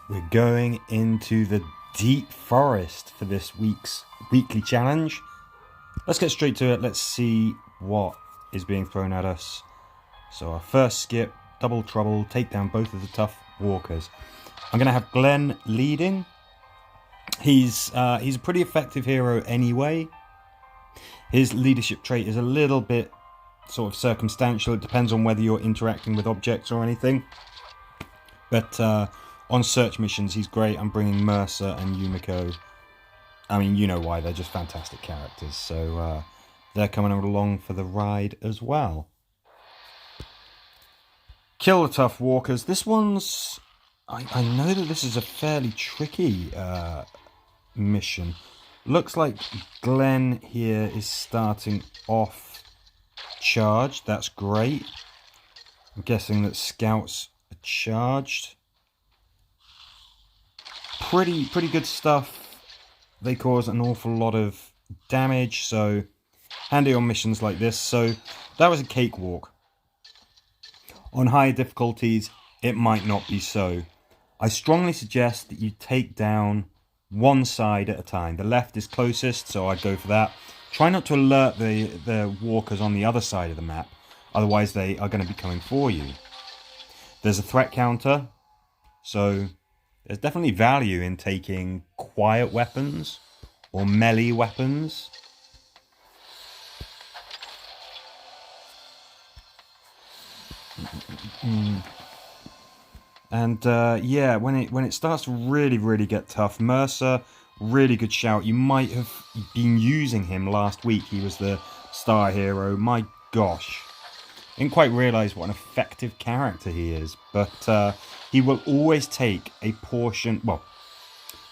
We're going into the deep forest for this week's weekly challenge. Let's get straight to it. Let's see what is being thrown at us. So our first skip, double trouble, take down both of the tough walkers. I'm going to have Glenn leading. He's a pretty effective hero anyway. His leadership trait is a little bit sort of circumstantial. It depends on whether you're interacting with objects or anything. But on search missions, he's great. I'm bringing Mercer and Yumiko. I mean, you know why. They're just fantastic characters. So they're coming along for the ride as well. Kill the tough walkers. This one's... I know that this is a fairly tricky mission. Looks like Glenn here is starting off charged. That's great. I'm guessing that scouts are charged. Pretty good stuff. They cause an awful lot of damage, so handy on missions like this. So that was a cakewalk. On higher difficulties, it might not be so. I strongly suggest that you take down one side at a time. The left is closest, so I'd go for that. Try not to alert the walkers on the other side of the map, otherwise they are going to be coming for you. There's a threat counter, so there's definitely value in taking quiet weapons or melee weapons. And yeah, when it starts to really get tough, Mercer, really good shout. You might have been using him last week. He was the star hero. My gosh, didn't quite realise what an effective character he is. But he will always take a portion. Well,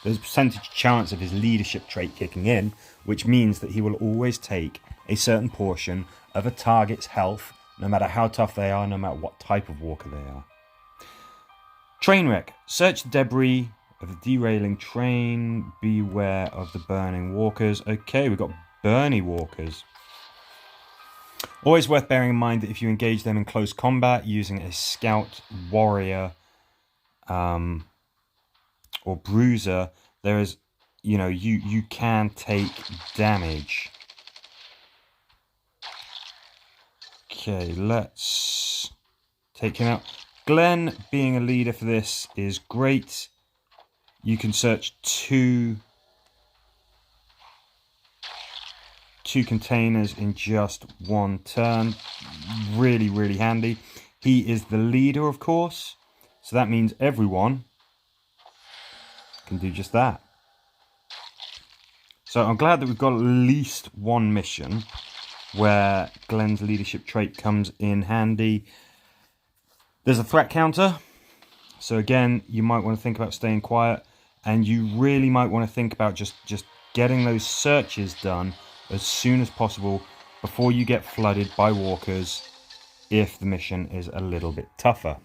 there's a percentage chance of his leadership trait kicking in, which means that he will always take a certain portion of a target's health, no matter how tough they are, no matter what type of walker they are. Trainwreck. Search the debris of the derailing train. Beware of the burning walkers. Okay, we've got Bernie walkers. Always worth bearing in mind that if you engage them in close combat using a scout, warrior, or bruiser, there is, you can take damage. Okay, let's take him out. Glenn being a leader for this is great. You can search two containers in just one turn. Really handy. He is the leader, of course, so that means everyone can do just that. So I'm glad that we've got at least one mission where Glenn's leadership trait comes in handy. There's a threat counter, so again, you might want to think about staying quiet, and you really might want to think about just getting those searches done as soon as possible before you get flooded by walkers if the mission is a little bit tougher.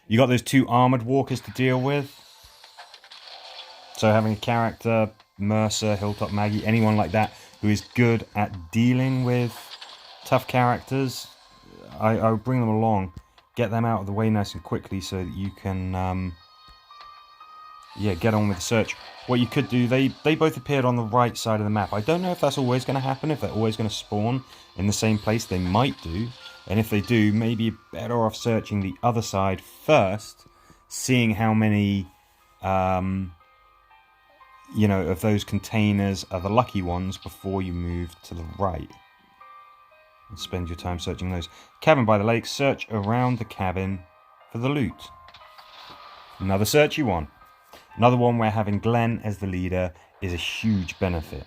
You got those two armoured walkers to deal with, so having a character, Mercer, Hilltop Maggie, anyone like that who is good at dealing with tough characters, I would bring them along, get them out of the way nice and quickly so that you can get on with the search. What you could do, they both appeared on the right side of the map. I don't know if that's always going to happen, if they're always going to spawn in the same place. They might do, and if they do, maybe you're better off searching the other side first, seeing how many of those containers are the lucky ones before you move to the right. And spend your time searching those. Cabin by the lake. Search around the cabin for the loot. Another searchy one. Another one where having Glenn as the leader is a huge benefit.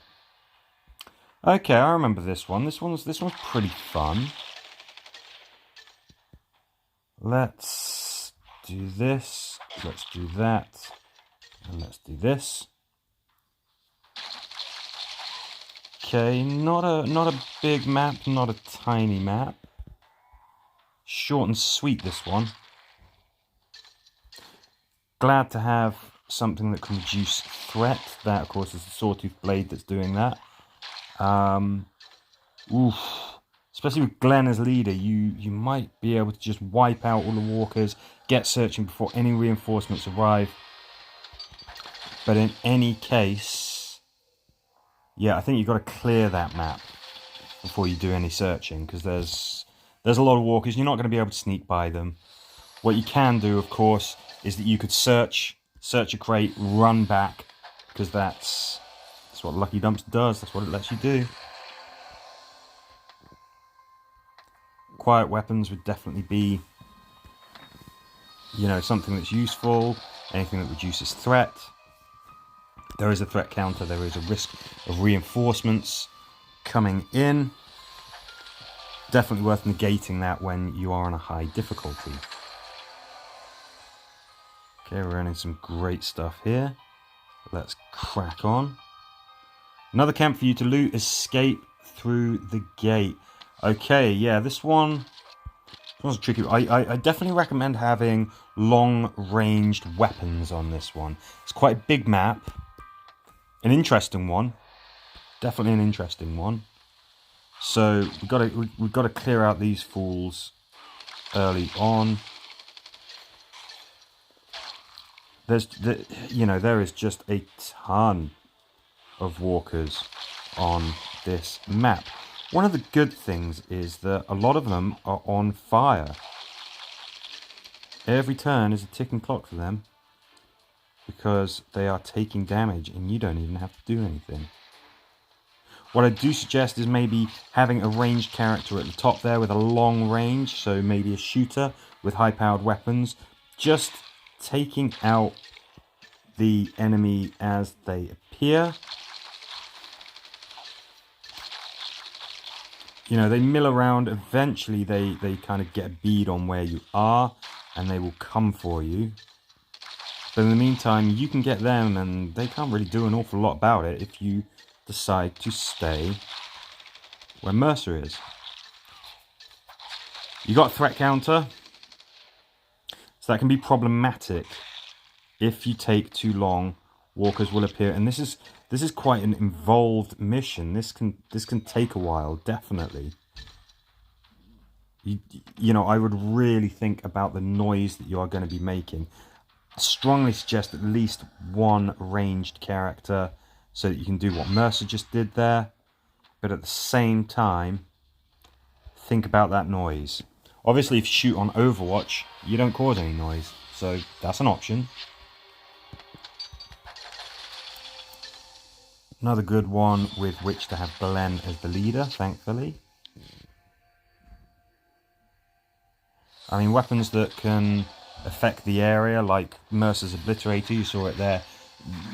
Okay, I remember this one. This one's pretty fun. Let's do this. Let's do that. And let's do this. Okay, not a big map, not a tiny map. Short and sweet, this one. Glad to have something that can reduce threat. That, of course, is the Sawtooth Blade that's doing that. especially with Glenn as leader, you might be able to just wipe out all the walkers, get searching before any reinforcements arrive. But in any case, yeah, I think you've got to clear that map before you do any searching, because there's a lot of walkers. You're not going to be able to sneak by them. What you can do, of course, is that you could search a crate, run back, because that's what Lucky Dumps does. That's what it lets you do. Quiet weapons would definitely be, you know, something that's useful. Anything that reduces threat. There is a threat counter. There is a risk of reinforcements coming in. Definitely worth negating that when you are on a high difficulty. Okay, we're earning some great stuff here. Let's crack on. Another camp for you to loot. Escape through the gate. Okay, yeah, this one's a tricky one. I definitely recommend having long-ranged weapons on this one. It's quite a big map. An interesting one. Definitely an interesting one. So we've got to clear out these fools early on. There is just a ton of walkers on this map. One of the good things is that a lot of them are on fire. Every turn is a ticking clock for them, because they are taking damage and you don't even have to do anything. What I do suggest is maybe having a ranged character at the top there with a long range, so maybe a shooter with high-powered weapons, just taking out the enemy as they appear. You know, they mill around. Eventually they kind of get a bead on where you are and they will come for you. But in the meantime, you can get them and they can't really do an awful lot about it if you decide to stay where Mercer is. You got a threat counter, so that can be problematic. If you take too long, walkers will appear, and this is quite an involved mission. This can take a while, definitely. You know, I would really think about the noise that you are going to be making. I strongly suggest at least one ranged character so that you can do what Mercer just did there. But at the same time, think about that noise. Obviously, if you shoot on Overwatch, you don't cause any noise. So that's an option. Another good one with which to have Belen as the leader, thankfully. I mean, weapons that can affect the area, like Mercer's Obliterator, you saw it there.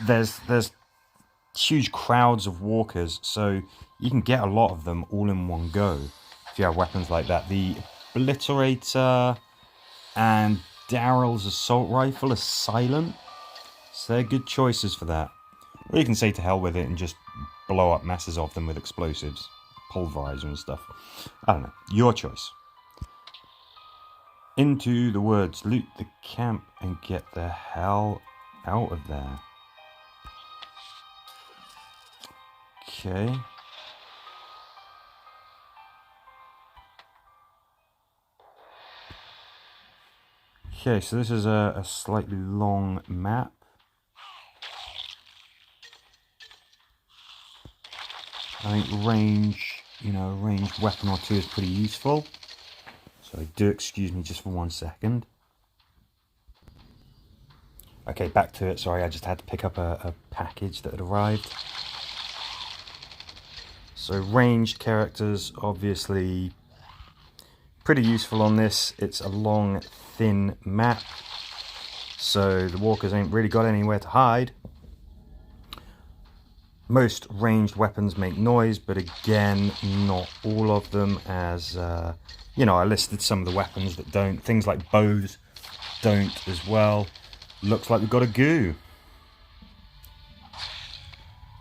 There's huge crowds of walkers, so you can get a lot of them all in one go if you have weapons like that. The Obliterator and Daryl's Assault Rifle are silent, so they're good choices for that. Or you can say to hell with it and just blow up masses of them with explosives, pulverizer and stuff. I don't know, your choice. Into the woods, loot the camp and get the hell out of there. Okay. Okay, so this is a slightly long map. I think a ranged weapon or two is pretty useful. So do excuse me just for 1 second. Okay, back to it. Sorry, I just had to pick up a package that had arrived. So ranged characters, obviously pretty useful on this. It's a long, thin map, so the walkers ain't really got anywhere to hide. Most ranged weapons make noise, but again, not all of them, as you know, I listed some of the weapons that don't. Things like bows don't as well. Looks like we've got a goo.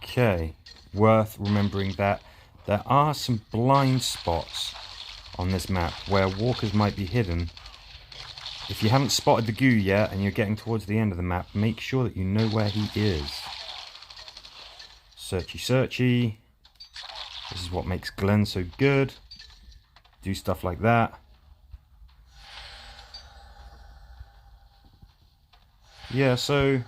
Okay, worth remembering that there are some blind spots on this map where walkers might be hidden. If you haven't spotted the goo yet and you're getting towards the end of the map, make sure that you know where he is. Searchy searchy. This is what makes Glenn so good. do stuff like that. Yeah, so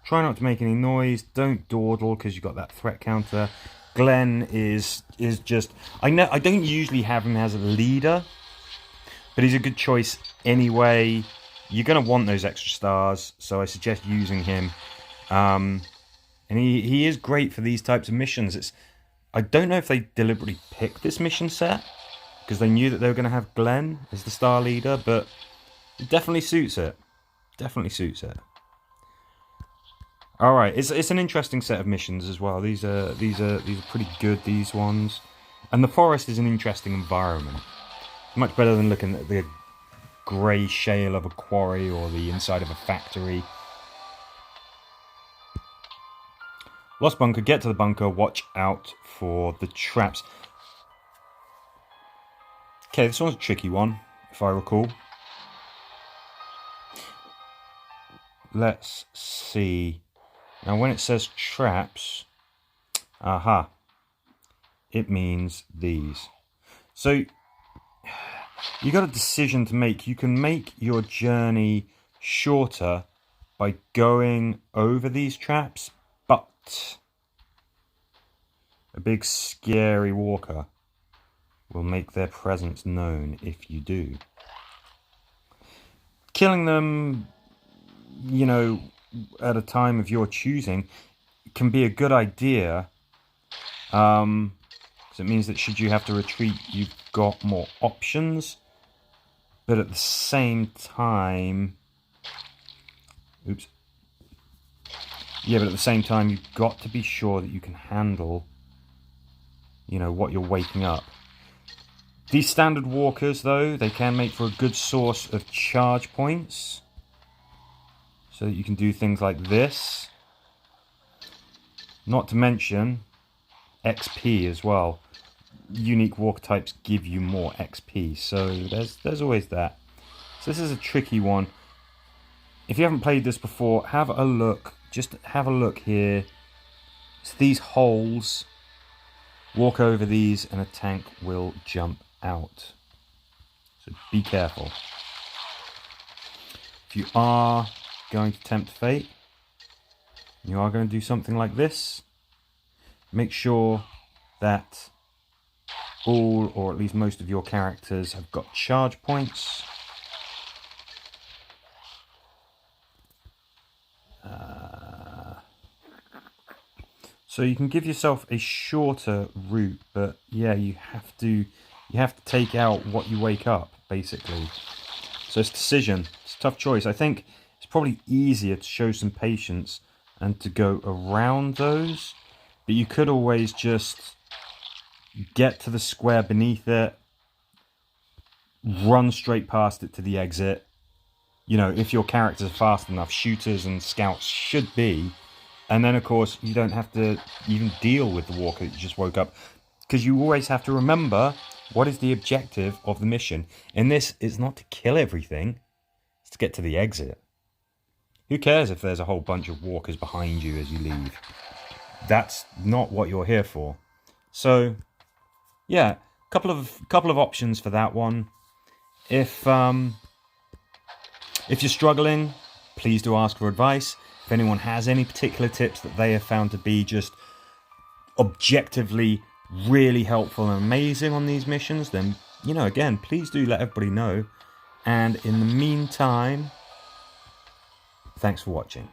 try not to make any noise. Don't dawdle because you've got that threat counter. Glenn is just... I don't usually have him as a leader, but he's a good choice anyway. You're going to want those extra stars, so I suggest using him. And he is great for these types of missions. I don't know if they deliberately picked this mission set because they knew that they were going to have Glenn as the star leader, but it definitely suits it. Definitely suits it. All right, it's an interesting set of missions as well. These are pretty good, these ones. And the forest is an interesting environment. Much better than looking at the grey shale of a quarry or the inside of a factory. Lost bunker, get to the bunker, watch out for the traps. Okay, this one's a tricky one, if I recall. Let's see. Now when it says traps, aha, it means these. So you got a decision to make. You can make your journey shorter by going over these traps, but a big scary walker will make their presence known if you do. Killing them, you know, at a time of your choosing can be a good idea, because it means that should you have to retreat, you've got more options. But at the same time, but at the same time, you've got to be sure that you can handle, you know, what you're waking up. These standard walkers, though, they can make for a good source of charge points, so that you can do things like this. Not to mention XP as well. Unique walker types give you more XP, so there's always that. So this is a tricky one. If you haven't played this before, have a look. Just have a look here. It's these holes. Walk over these and a tank will jump out. So be careful. If you are going to tempt fate, you are going to do something like this, make sure that all, or at least most of your characters have got charge points. So you can give yourself a shorter route, but yeah, you have to take out what you wake up, basically. So it's a decision. It's a tough choice. I think it's probably easier to show some patience and to go around those, but you could always just get to the square beneath it, run straight past it to the exit. You know, if your characters are fast enough, shooters and scouts should be. And then, of course, you don't have to even deal with the walker that you just woke up, because you always have to remember what is the objective of the mission. In this, it's not to kill everything, it's to get to the exit. Who cares if there's a whole bunch of walkers behind you as you leave? That's not what you're here for. So, yeah, couple of options for that one. If you're struggling, please do ask for advice. If anyone has any particular tips that they have found to be just objectively really helpful and amazing on these missions, then, you know, again, please do let everybody know. And in the meantime, thanks for watching.